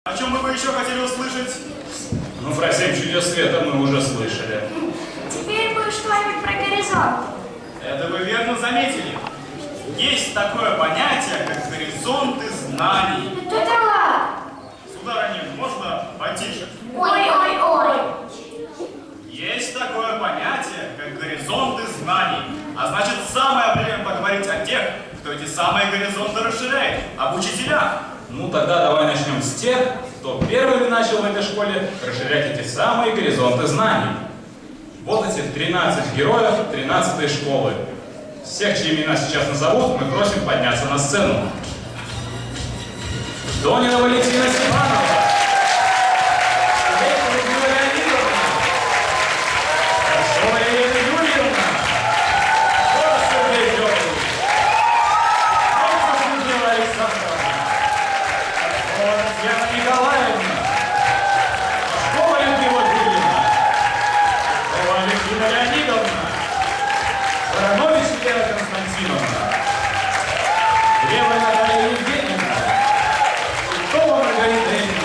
О чем бы вы еще хотели услышать? Ну, про 7 чудес света мы уже слышали. Теперь бы что-нибудь про горизонт. Это вы верно заметили. Есть такое понятие, как горизонты знаний. Это ладно. Сударыня, можно потише? Ой-ой-ой. Есть такое понятие, как горизонты знаний. А значит, самое время поговорить о тех, кто эти самые горизонты расширяет, об учителях. Ну, тогда давай начнем с тех, кто первыми начал в этой школе расширять эти самые горизонты знаний. Вот эти 13 героев 13-й школы. Всех, чьи имена сейчас назовут, мы просим подняться на сцену. Донина Валентина Степанова. Людмила Леонидовна. Горшова Елена Юрьевна. Город Сергей Федорович. Город Людмила Александровна. Город Татьяна Николаевна. Город Людмила Юрьевна. Город Валентина Леонидовна. Баранович Елена Константиновна. Левая Наталья Евгеньевна. Това Маргарита Ильина.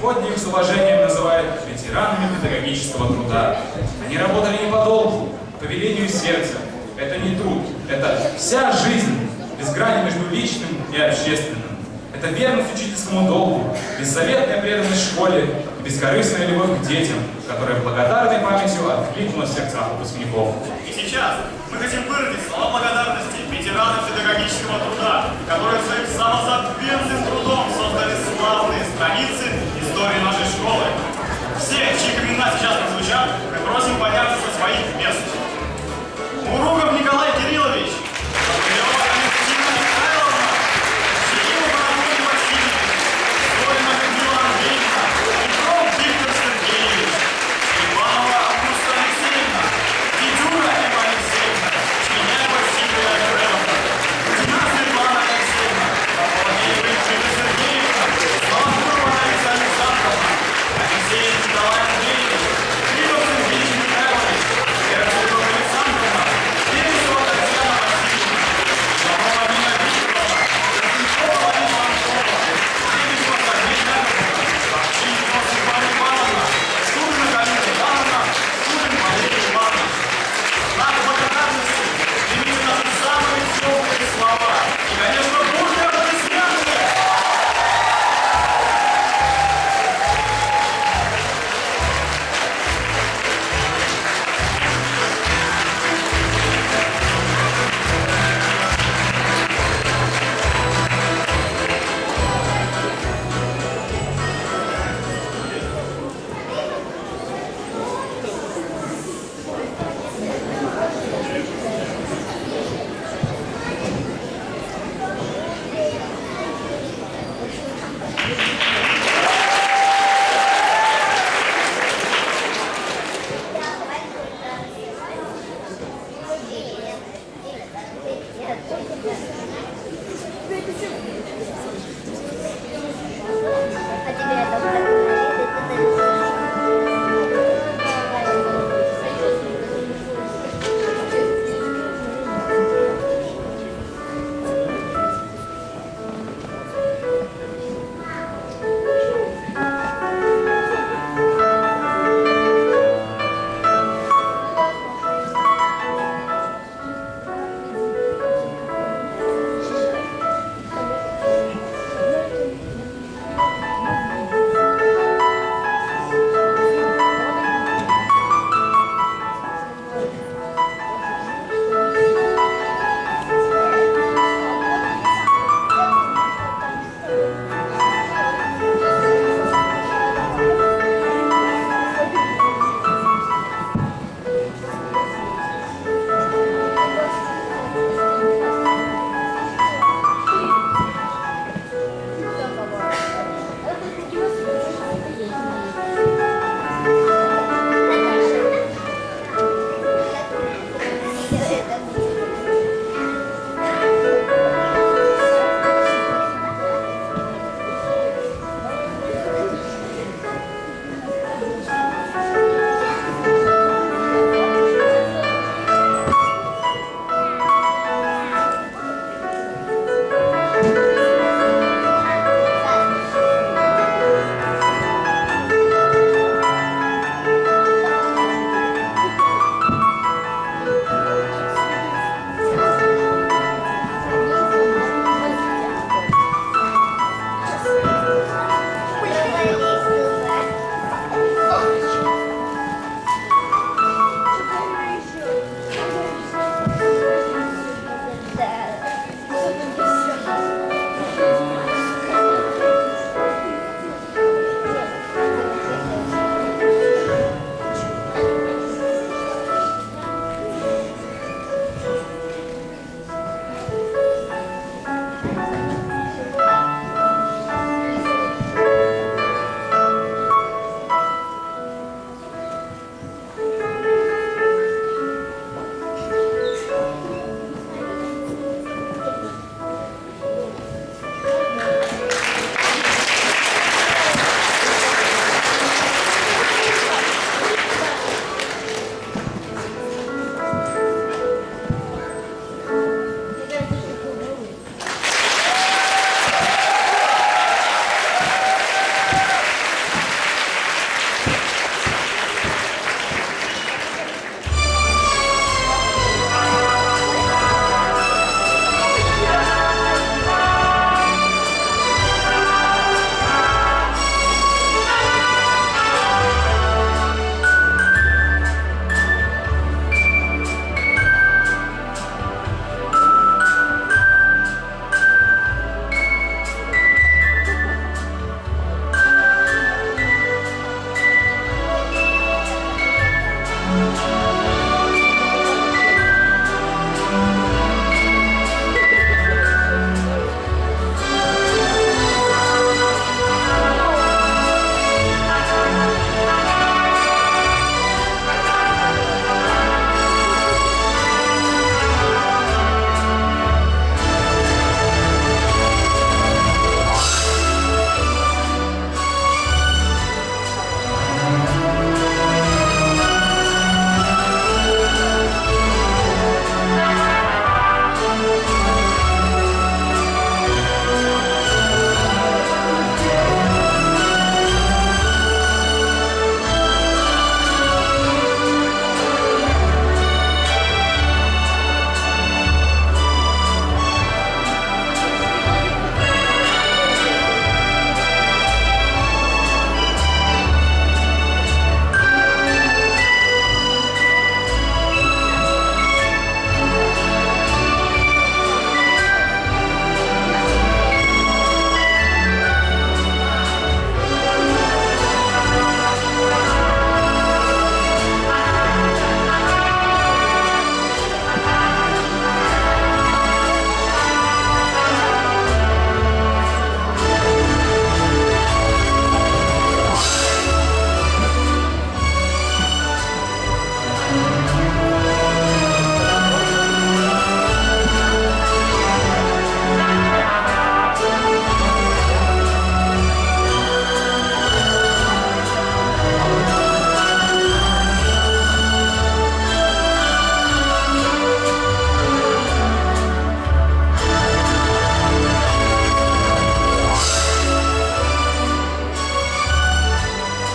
Сегодня их с уважением называют ветеранами педагогического труда. Они работали не по долгу, по велению сердца. Это не труд, это вся жизнь, без грани между личным и общественным. Это верность учительскому долгу, беззаветная преданность школе и бескорыстная любовь к детям, которая благодарной памятью откликнулась в сердцах выпускников. И сейчас мы хотим выразить слова благодарности ветеранам педагогического труда, которые своим самозабвенным трудом создали славные страницы истории нашей школы. Все, чьи имена сейчас прозвучат, мы просим подняться со своих мест.